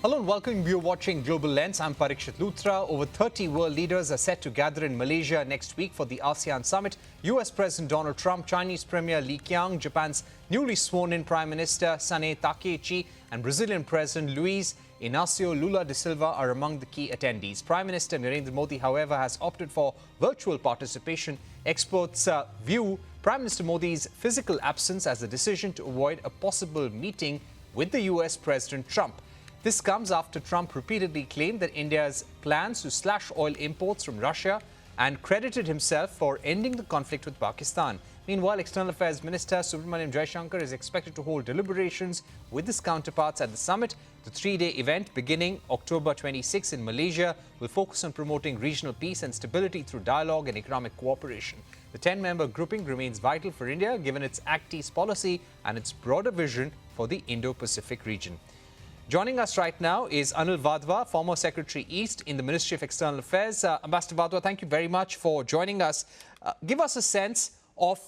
Hello and welcome. You're watching Global Lens. I'm Parikshit Luthra. Over 30 world leaders are set to gather in Malaysia next week for the ASEAN Summit. US President Donald Trump, Chinese Premier Li Qiang, Japan's newly sworn-in Prime Minister Sane Takaichi, and Brazilian President Luiz Inácio Lula da Silva are among the key attendees. Prime Minister Narendra Modi, however, has opted for virtual participation. Experts view Prime Minister Modi's physical absence as a decision to avoid a possible meeting with the US President Trump. This comes after Trump repeatedly claimed that India's plans to slash oil imports from Russia and credited himself for ending the conflict with Pakistan. Meanwhile, External Affairs Minister Subramaniam Jaishankar is expected to hold deliberations with his counterparts at the summit. The three-day event, beginning October 26 in Malaysia, will focus on promoting regional peace and stability through dialogue and economic cooperation. The 10-member grouping remains vital for India, given its Act East policy and its broader vision for the Indo-Pacific region. Joining us right now is Anil Wadhwa, former Secretary East in the Ministry of External Affairs. Ambassador Wadhwa, thank you very much for joining us. Give us a sense of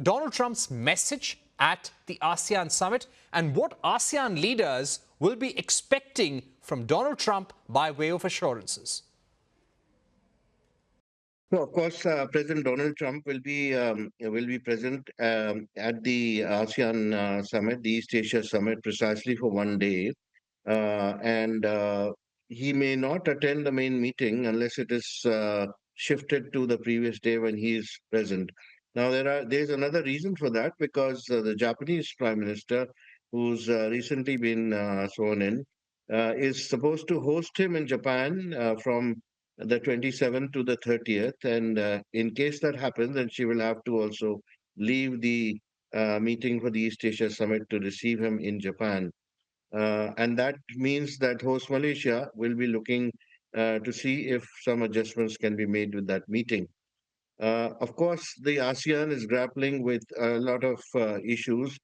Donald Trump's message at the ASEAN Summit and what ASEAN leaders will be expecting from Donald Trump by way of assurances. So, of course, President Donald Trump will be present at the ASEAN Summit, the East Asia Summit, precisely for one day. And he may not attend the main meeting unless it is shifted to the previous day when he is present. Now, there's another reason for that, because the Japanese Prime Minister, who's recently been sworn in, is supposed to host him in Japan from the 27th to the 30th. And in case that happens, then she will have to also leave the meeting for the East Asia Summit to receive him in Japan. And that means that host Malaysia will be looking to see if some adjustments can be made with that meeting. Of course, the ASEAN is grappling with a lot of issues,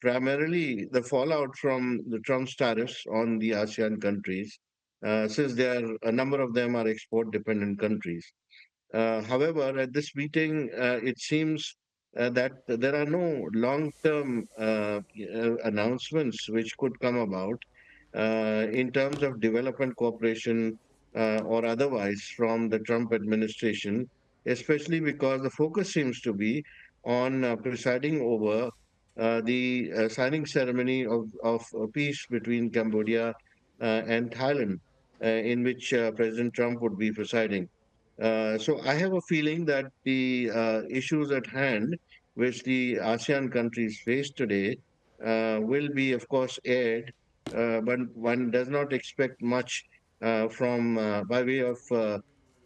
primarily the fallout from the Trump's tariffs on the ASEAN countries, since a number of them are export-dependent countries. However, at this meeting, it seems that there are no long-term announcements which could come about in terms of development cooperation or otherwise from the Trump administration, especially because the focus seems to be on presiding over the signing ceremony of peace between Cambodia and Thailand, in which President Trump would be presiding. So I have a feeling that the issues at hand, which the ASEAN countries face today, will be, of course, aired, but one does not expect much from by way of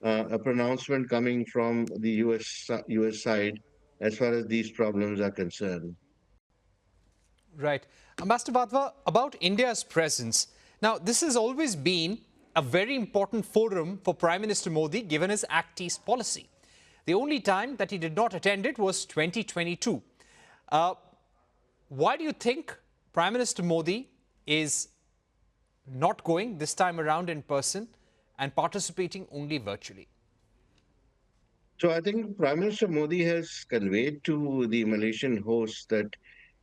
a pronouncement coming from the US side as far as these problems are concerned. Right. Ambassador Wadhwa, about India's presence. Now, this has always been a very important forum for Prime Minister Modi, given his Act East policy. The only time that he did not attend it was 2022. Why do you think Prime Minister Modi is not going this time around in person and participating only virtually? So I think Prime Minister Modi has conveyed to the Malaysian hosts that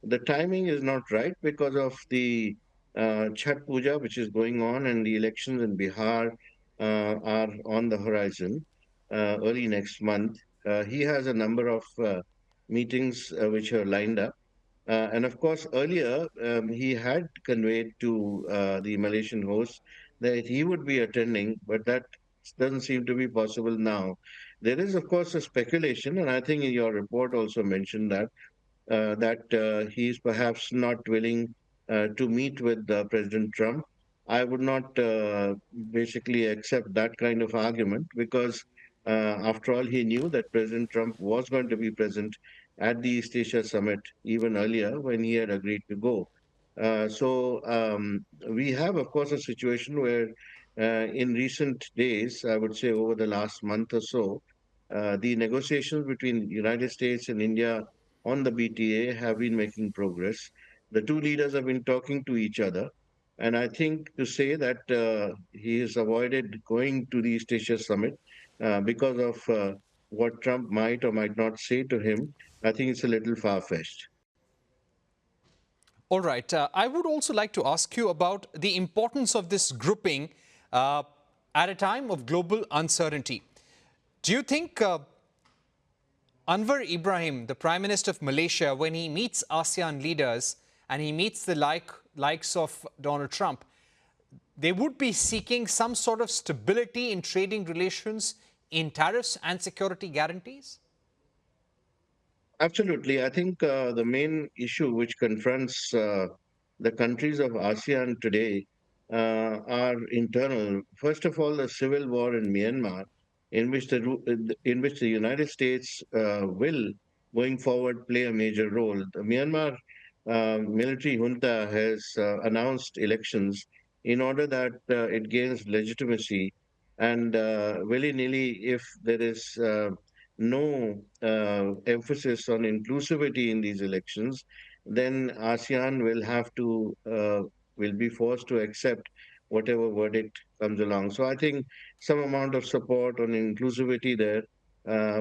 the timing is not right because of the Chhat Puja, which is going on, and the elections in Bihar are on the horizon early next month. He has a number of meetings which are lined up. And of course, earlier he had conveyed to the Malaysian hosts that he would be attending, but that doesn't seem to be possible now. There is, of course, a speculation, and I think your report also mentioned that he is perhaps not willing to meet with President Trump. I would not basically accept that kind of argument because, after all, he knew that President Trump was going to be present at the East Asia Summit even earlier when he had agreed to go. So we have, of course, a situation where in recent days, I would say over the last month or so, the negotiations between the United States and India on the BTA have been making progress. The two leaders have been talking to each other. And I think to say that he has avoided going to the East Asia Summit because of what Trump might or might not say to him, I think it's a little far-fetched. All right. I would also like to ask you about the importance of this grouping uh, at a time of global uncertainty. Do you think Anwar Ibrahim, the Prime Minister of Malaysia, when he meets ASEAN leaders and he meets the likes of Donald Trump, they would be seeking some sort of stability in trading relations, in tariffs and security guarantees? Absolutely. I think the main issue which confronts the countries of ASEAN today are internal. First of all, the civil war in Myanmar, in which the United States will, going forward, play a major role. The Myanmar military junta has announced elections in order that it gains legitimacy, and willy-nilly, if there is no emphasis on inclusivity in these elections, then ASEAN will have to will be forced to accept whatever verdict comes along. So I think some amount of support on inclusivity there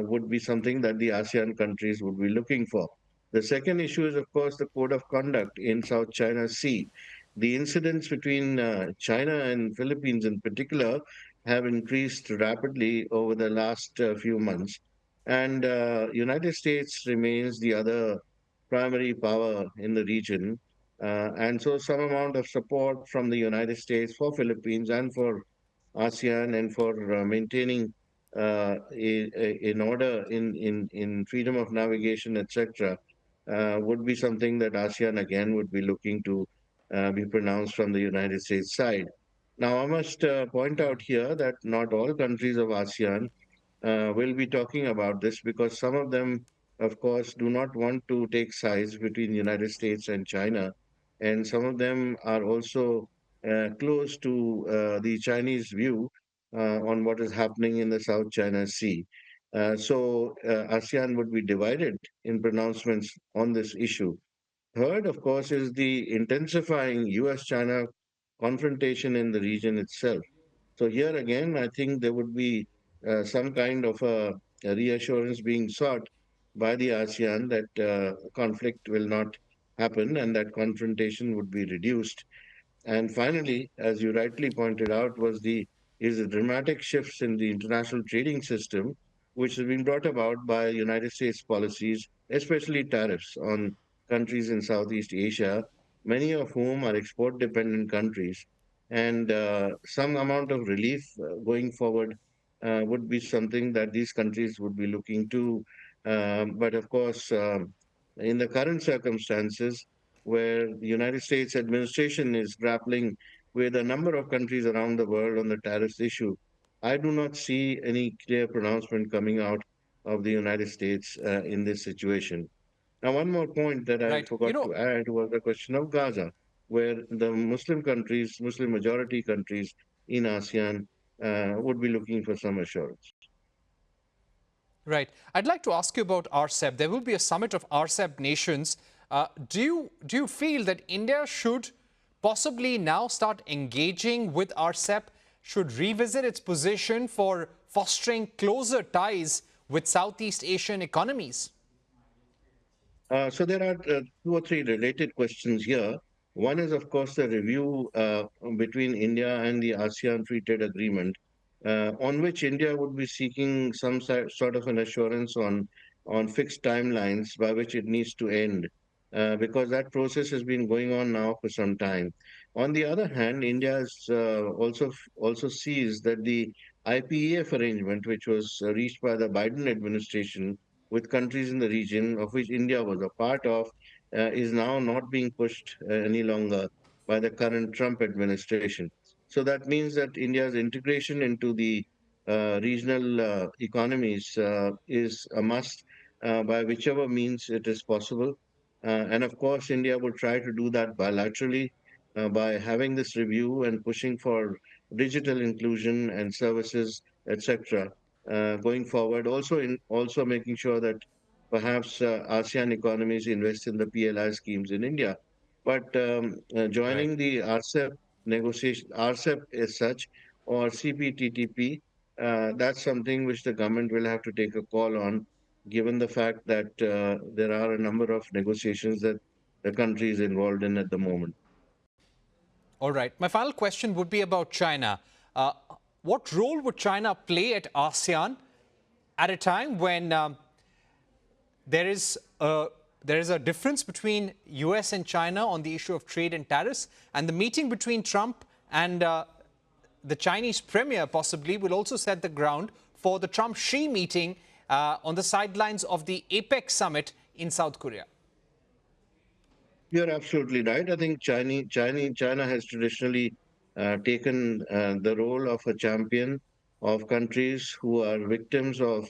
would be something that the ASEAN countries would be looking for. The second issue is, of course, the code of conduct in South China Sea. The incidents between China and Philippines, in particular, have increased rapidly over the last few months, and United States remains the other primary power in the region. And so some amount of support from the United States for Philippines and for ASEAN and for maintaining in order in freedom of navigation, etc., would be something that ASEAN again would be looking to be pronounced from the United States side. Now, I must point out here that not all countries of ASEAN will be talking about this, because some of them, of course, do not want to take sides between United States and China, and some of them are also close to the Chinese view on what is happening in the South China Sea. So ASEAN would be divided in pronouncements on this issue. Third, of course, is the intensifying US-China confrontation in the region itself. So here again, I think there would be some kind of a reassurance being sought by the ASEAN that conflict will not happen and that confrontation would be reduced. And finally, as you rightly pointed out, is the dramatic shifts in the international trading system, which has been brought about by United States policies, especially tariffs on countries in Southeast Asia, many of whom are export-dependent countries. And some amount of relief going forward would be something that these countries would be looking to. But of course, in the current circumstances, where the United States administration is grappling with a number of countries around the world on the tariffs issue, I do not see any clear pronouncement coming out of the United States in this situation. Now, one more point that I Right. forgot to add was the question of Gaza, where the Muslim countries, Muslim majority countries in ASEAN, would be looking for some assurance. Right. I'd like to ask you about RCEP. There will be a summit of RCEP nations. Do you feel that India should possibly now start engaging with RCEP, should revisit its position for fostering closer ties with Southeast Asian economies? So there are two or three related questions here. One is, of course, the review between India and the ASEAN Free Trade Agreement, on which India would be seeking some sort of an assurance on fixed timelines by which it needs to end, because that process has been going on now for some time. On the other hand, India is, also sees that the IPEF arrangement, which was reached by the Biden administration with countries in the region, of which India was a part of, is now not being pushed any longer by the current Trump administration. So that means that India's integration into the regional economies is a must by whichever means it is possible. And of course, India will try to do that bilaterally by having this review and pushing for digital inclusion and services, etc., going forward. Also making sure that perhaps ASEAN economies invest in the PLI schemes in India. But Right. joining the RCEP negotiation, RCEP as such, or CPTPP, that's something which the government will have to take a call on, given the fact that there are a number of negotiations that the country is involved in at the moment. All right. My final question would be about China. Uh, what role would China play at ASEAN at a time when there is a difference between US and China on the issue of trade and tariffs, and the meeting between Trump and the Chinese premier possibly will also set the ground for the Trump-Xi meeting on the sidelines of the APEC summit in South Korea? You're absolutely right. I think China has traditionally taken the role of a champion of countries who are victims of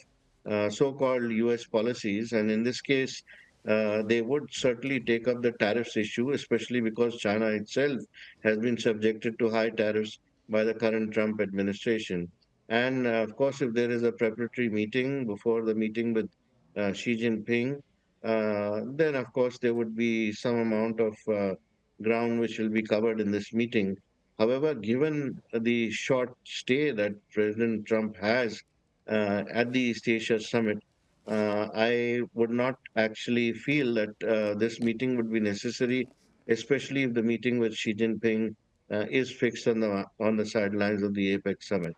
so-called US policies. And in this case, they would certainly take up the tariffs issue, especially because China itself has been subjected to high tariffs by the current Trump administration. And of course, if there is a preparatory meeting before the meeting with Xi Jinping, then of course there would be some amount of ground which will be covered in this meeting. However, given the short stay that President Trump has at the East Asia Summit, I would not actually feel that this meeting would be necessary, especially if the meeting with Xi Jinping is fixed on the sidelines of the APEC summit.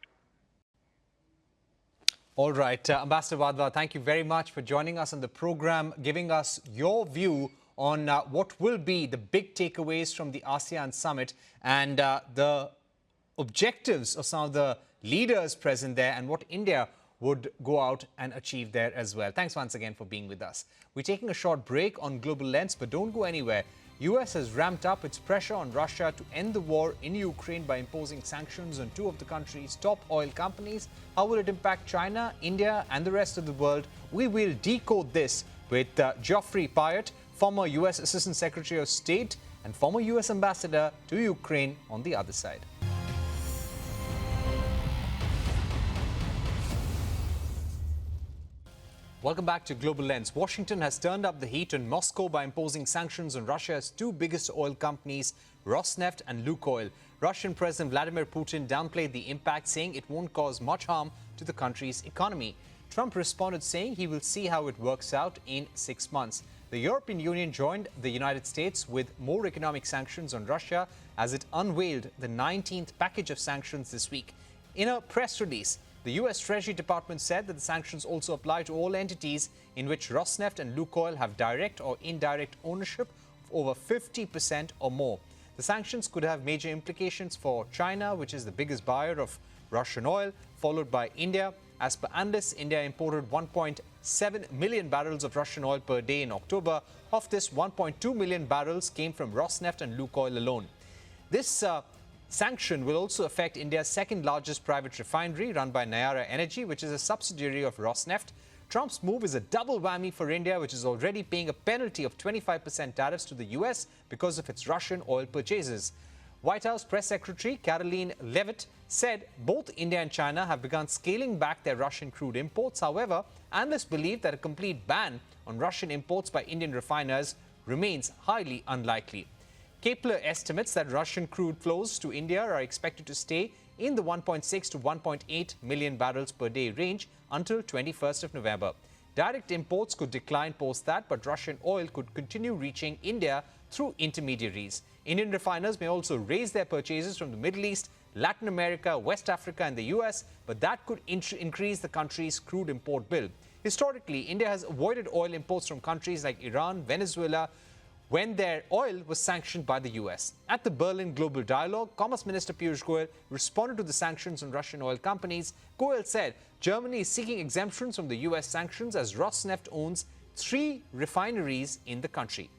All right, Ambassador Wadhwa, thank you very much for joining us on the program, giving us your view on what will be the big takeaways from the ASEAN summit and the objectives of some of the leaders present there and what India would go out and achieve there as well. Thanks once again for being with us. We're taking a short break on Global Lens, but don't go anywhere. US has ramped up its pressure on Russia to end the war in Ukraine by imposing sanctions on two of the country's top oil companies. How will it impact China, India and the rest of the world? We will decode this with Geoffrey Pyatt, former US Assistant Secretary of State and former US Ambassador to Ukraine on the other side. Welcome back to Global Lens. Washington has turned up the heat on Moscow by imposing sanctions on Russia's two biggest oil companies, Rosneft and Lukoil. Russian President Vladimir Putin downplayed the impact, saying it won't cause much harm to the country's economy. Trump responded, saying he will see how it works out in 6 months. The European Union joined the United States with more economic sanctions on Russia as it unveiled the 19th package of sanctions this week. In a press release, the U.S. Treasury Department said that the sanctions also apply to all entities in which Rosneft and Lukoil have direct or indirect ownership of over 50% or more. The sanctions could have major implications for China, which is the biggest buyer of Russian oil, followed by India. As per analysts, India imported 1.7 million barrels of Russian oil per day in October. Of this, 1.2 million barrels came from Rosneft and Lukoil alone. This sanction will also affect India's second largest private refinery run by Nayara Energy, which is a subsidiary of Rosneft. Trump's move is a double whammy for India, which is already paying a penalty of 25% tariffs to the US because of its Russian oil purchases. White House Press Secretary Karoline Leavitt said both India and China have begun scaling back their Russian crude imports. However, analysts believe that a complete ban on Russian imports by Indian refiners remains highly unlikely. Kepler estimates that Russian crude flows to India are expected to stay in the 1.6 to 1.8 million barrels per day range until 21st of November. Direct imports could decline post that, but Russian oil could continue reaching India through intermediaries. Indian refiners may also raise their purchases from the Middle East, Latin America, West Africa and the US, but that could increase the country's crude import bill. Historically, India has avoided oil imports from countries like Iran, Venezuela, when their oil was sanctioned by the US. At the Berlin Global Dialogue, Commerce Minister Piyush Goyal responded to the sanctions on Russian oil companies. Goyal said Germany is seeking exemptions from the US sanctions as Rosneft owns 3 refineries in the country.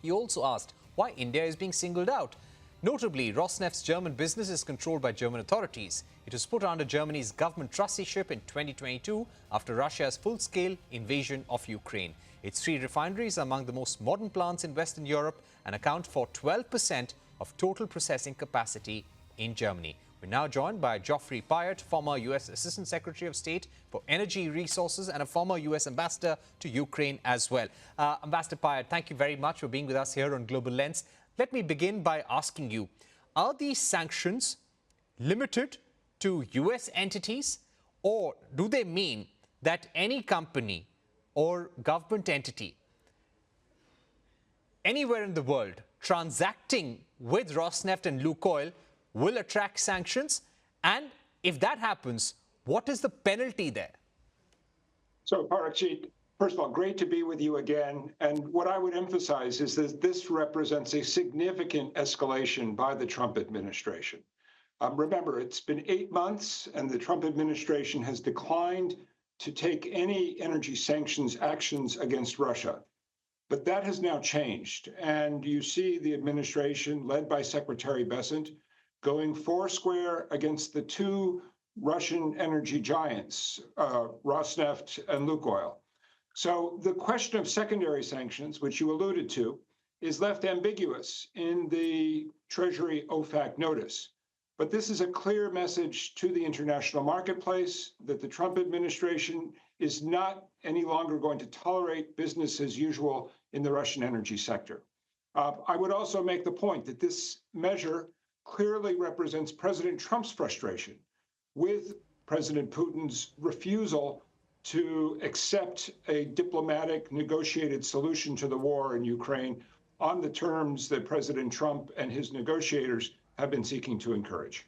He also asked why India is being singled out. Notably, Rosneft's German business is controlled by German authorities. It was put under Germany's government trusteeship in 2022 after Russia's full-scale invasion of Ukraine. Its 3 refineries are among the most modern plants in Western Europe and account for 12% of total processing capacity in Germany. We're now joined by Geoffrey Pyatt, former U.S. Assistant Secretary of State for Energy Resources and a former U.S. Ambassador to Ukraine as well. Ambassador Pyatt, thank you very much for being with us here on Global Lens. Let me begin by asking you, are these sanctions limited to U.S. entities, or do they mean that any company or government entity anywhere in the world transacting with Rosneft and Lukoil will attract sanctions? And if that happens, what is the penalty there? So, Parikshit, first of all, great to be with you again. And what I would emphasize is that this represents a significant escalation by the Trump administration. Remember, it's been 8 months, and the Trump administration has declined to take any energy sanctions actions against Russia. But that has now changed. And you see the administration, led by Secretary Bessent, going foursquare against the two Russian energy giants, Rosneft and Lukoil. So the question of secondary sanctions, which you alluded to, is left ambiguous in the Treasury OFAC notice. But this is a clear message to the international marketplace that the Trump administration is not any longer going to tolerate business as usual in the Russian energy sector. I would also make the point that this measure clearly represents President Trump's frustration with President Putin's refusal to accept a diplomatic negotiated solution to the war in Ukraine on the terms that President Trump and his negotiators have been seeking to encourage.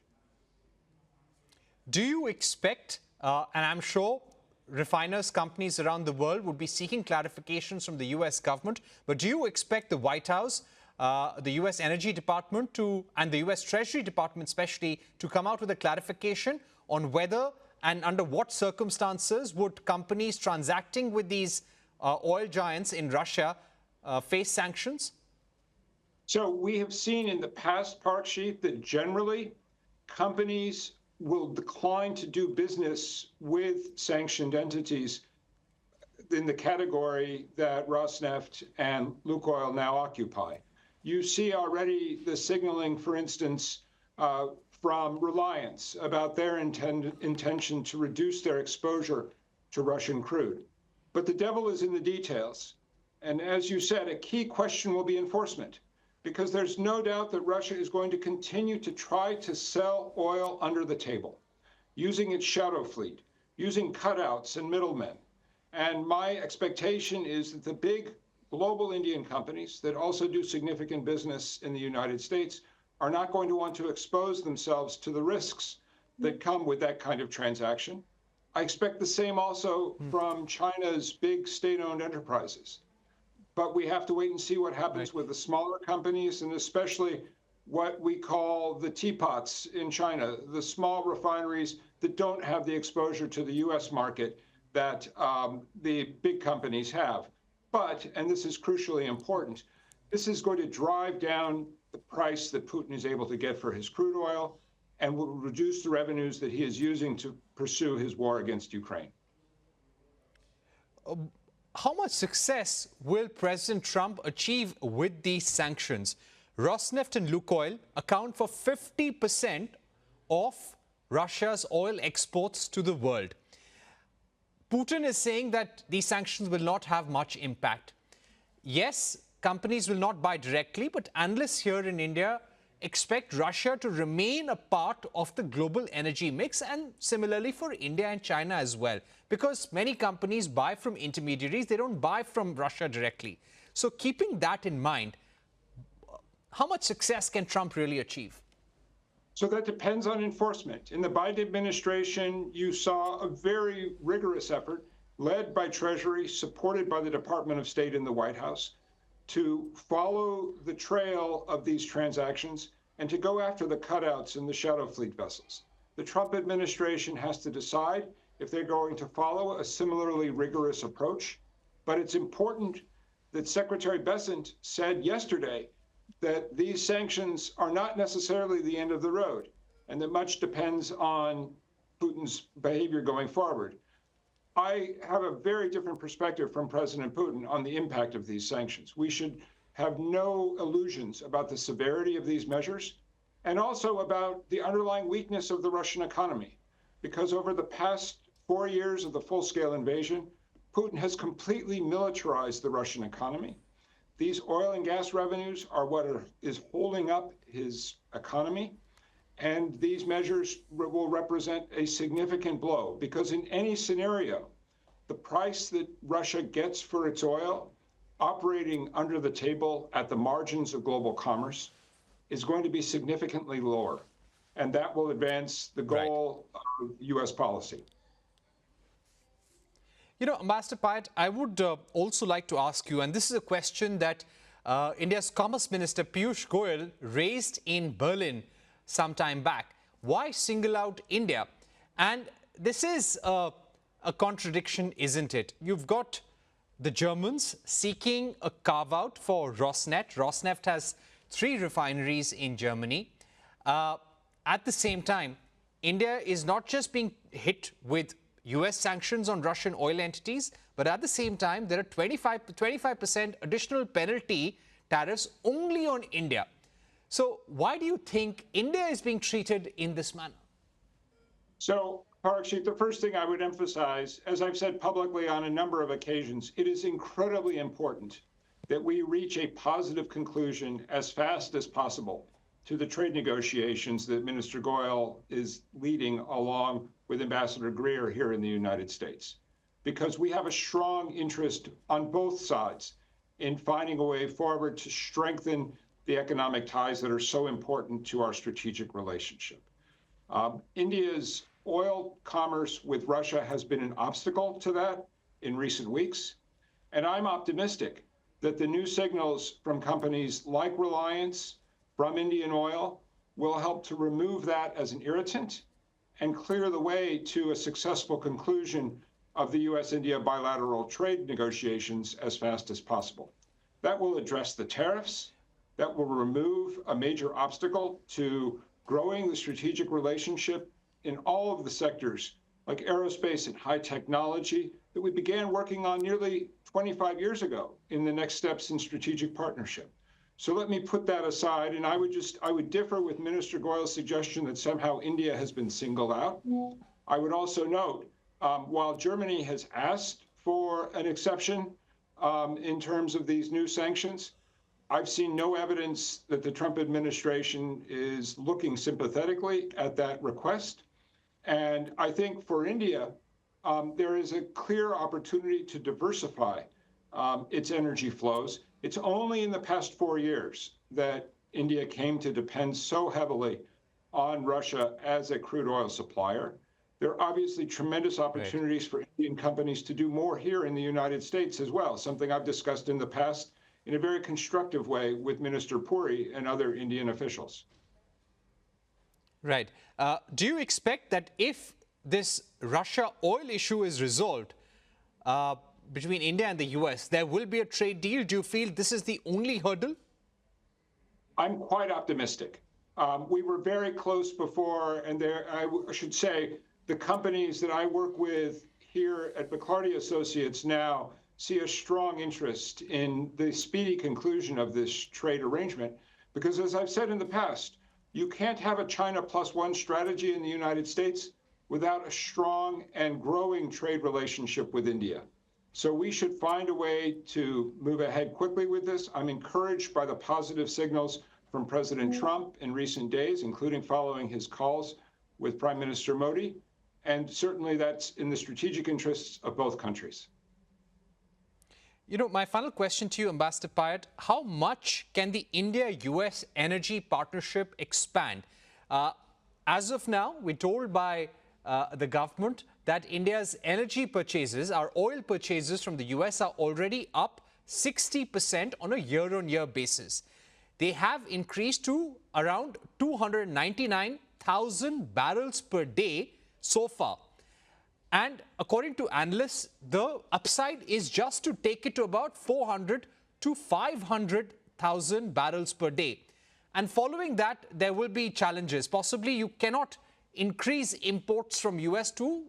Do you expect, and I'm sure refiners, companies around the world would be seeking clarifications from the U.S. government, but do you expect the White House, the U.S. Energy Department and the U.S. Treasury Department especially to come out with a clarification on whether and under what circumstances would companies transacting with these oil giants in Russia face sanctions? So we have seen in the past, Parikshit, that generally companies will decline to do business with sanctioned entities in the category that Rosneft and Lukoil now occupy. You see already the signaling, for instance, from Reliance about their intention to reduce their exposure to Russian crude. But the devil is in the details. And as you said, a key question will be enforcement, because there's no doubt that Russia is going to continue to try to sell oil under the table, using its shadow fleet, using cutouts and middlemen. And my expectation is that the big global Indian companies that also do significant business in the United States are not going to want to expose themselves to the risks that come with that kind of transaction. I expect the same also from China's big state-owned enterprises. But we have to wait and see what happens with the smaller companies, and especially what we call the teapots in China, the small refineries that don't have the exposure to the U.S. market that the big companies have. But, and this is crucially important, this is going to drive down the price that Putin is able to get for his crude oil and will reduce the revenues that he is using to pursue his war against Ukraine. How much success will President Trump achieve with these sanctions? Rosneft and Lukoil account for 50% of Russia's oil exports to the world. Putin is saying that these sanctions will not have much impact. Yes, companies will not buy directly, but analysts here in India expect Russia to remain a part of the global energy mix, and similarly for India and China as well, because many companies buy from intermediaries, they don't buy from Russia directly. So keeping that in mind, how much success can Trump really achieve? So that depends on enforcement. In the Biden administration, you saw a very rigorous effort led by Treasury, supported by the Department of State in the White House, to follow the trail of these transactions and to go after the cutouts in the shadow fleet vessels. The Trump administration has to decide if they're going to follow a similarly rigorous approach. But it's important that Secretary Bessent said yesterday that these sanctions are not necessarily the end of the road, and that much depends on Putin's behavior going forward. I have a very different perspective from President Putin on the impact of these sanctions. We should have no illusions about the severity of these measures and also about the underlying weakness of the Russian economy, because over the past 4 years of the full-scale invasion, Putin has completely militarized the Russian economy. These oil and gas revenues are what is holding up his economy. And these measures will represent a significant blow, because in any scenario, the price that Russia gets for its oil operating under the table at the margins of global commerce is going to be significantly lower. And that will advance the goal of U.S. policy. You know, Ambassador Pyatt, I would also like to ask you, and this is a question that India's Commerce Minister Piyush Goyal raised in Berlin some time back. Why single out India? And this is a contradiction, isn't it? You've got the Germans seeking a carve-out for Rosneft. Rosneft has 3 refineries in Germany. At the same time, India is not just being hit with US sanctions on Russian oil entities, but at the same time, there are 25% additional penalty tariffs only on India. So why do you think India is being treated in this manner? So, Parikshit, the first thing I would emphasize, as I've said publicly on a number of occasions, it is incredibly important that we reach a positive conclusion as fast as possible to the trade negotiations that Minister Goyal is leading along with Ambassador Greer here in the United States, because we have a strong interest on both sides in finding a way forward to strengthen the economic ties that are so important to our strategic relationship. India's oil commerce with Russia has been an obstacle to that in recent weeks, and I'm optimistic that the new signals from companies like Reliance, from Indian Oil, will help to remove that as an irritant and clear the way to a successful conclusion of the U.S.-India bilateral trade negotiations as fast as possible. That will address the tariffs, that will remove a major obstacle to growing the strategic relationship in all of the sectors like aerospace and high technology that we began working on nearly 25 years ago in the next steps in strategic partnership. So let me put that aside, and I would differ with Minister Goyal's suggestion that somehow India has been singled out. I would also note, while Germany has asked for an exception in terms of these new sanctions, I've seen no evidence that the Trump administration is looking sympathetically at that request. And I think for India, there is a clear opportunity to diversify its energy flows. It's only in the past 4 years that India came to depend so heavily on Russia as a crude oil supplier. There are obviously tremendous opportunities for Indian companies to do more here in the United States as well, something I've discussed in the past in a very constructive way with Minister Puri and other Indian officials. Right. Do you expect that if this Russia oil issue is resolved between India and the US, there will be a trade deal? Do you feel this is the only hurdle? I'm quite optimistic. We were very close before, and I should say, the companies that I work with here at McClarty Associates now see a strong interest in the speedy conclusion of this trade arrangement, because as I've said in the past, you can't have a China plus one strategy in the United States without a strong and growing trade relationship with India. So we should find a way to move ahead quickly with this. I'm encouraged by the positive signals from President Trump in recent days, including following his calls with Prime Minister Modi. And certainly that's in the strategic interests of both countries. You know, my final question to you, Ambassador Pyatt, how much can the India-US energy partnership expand? As of now, we're told by the government that India's energy purchases, our oil purchases from the US, are already up 60% on a year-on-year basis. They have increased to around 299,000 barrels per day so far. And according to analysts, the upside is just to take it to about 400 to 500,000 barrels per day. And following that, there will be challenges. Possibly you cannot increase imports from US to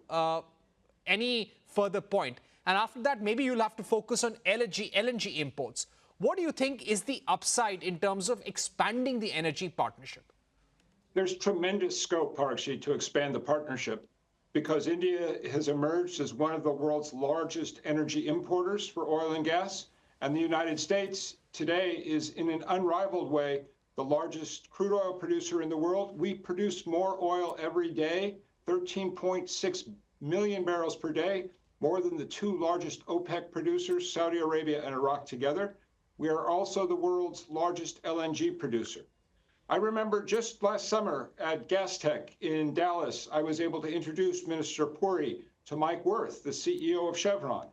any further point. And after that, maybe you'll have to focus on LNG imports. What do you think is the upside in terms of expanding the energy partnership? There's tremendous scope, Parikshit, to expand the partnership, because India has emerged as one of the world's largest energy importers for oil and gas. And the United States today is, in an unrivaled way, the largest crude oil producer in the world. We produce more oil every day, 13.6 million barrels per day, more than the two largest OPEC producers, Saudi Arabia and Iraq together. We are also the world's largest LNG producer. I remember just last summer at Gastech in Dallas, I was able to introduce Minister Puri to Mike Wirth, the CEO of Chevron.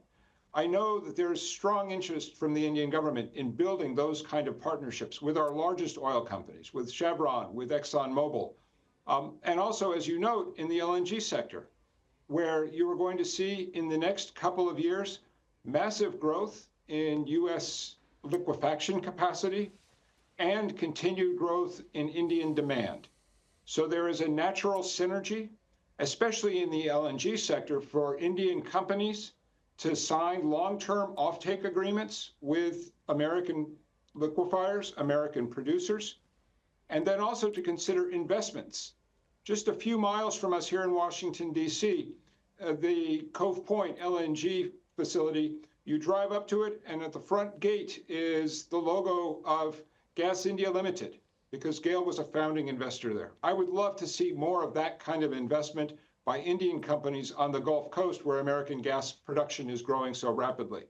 I know that there is strong interest from the Indian government in building those kind of partnerships with our largest oil companies, with Chevron, with ExxonMobil, and also, as you note, in the LNG sector, where you are going to see in the next couple of years massive growth in U.S. liquefaction capacity and continued growth in Indian demand. So there is a natural synergy, especially in the LNG sector, for Indian companies to sign long-term offtake agreements with American liquefiers, American producers, and then also to consider investments. Just a few miles from us here in Washington, D.C., the Cove Point LNG facility, you drive up to it, and at the front gate is the logo of Gas India Limited, because Gale was a founding investor there. I would love to see more of that kind of investment by Indian companies on the Gulf Coast, where American gas production is growing so rapidly.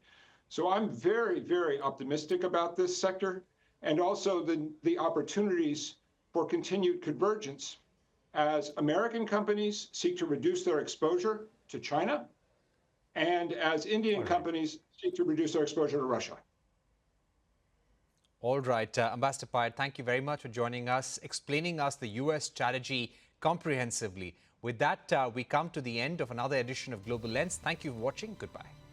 So I'm very, very optimistic about this sector, and also the opportunities for continued convergence as American companies seek to reduce their exposure to China, and as Indian companies seek to reduce their exposure to Russia. All right, Ambassador Pyatt, thank you very much for joining us, explaining us the U.S. strategy comprehensively. With that, we come to the end of another edition of Global Lens. Thank you for watching. Goodbye.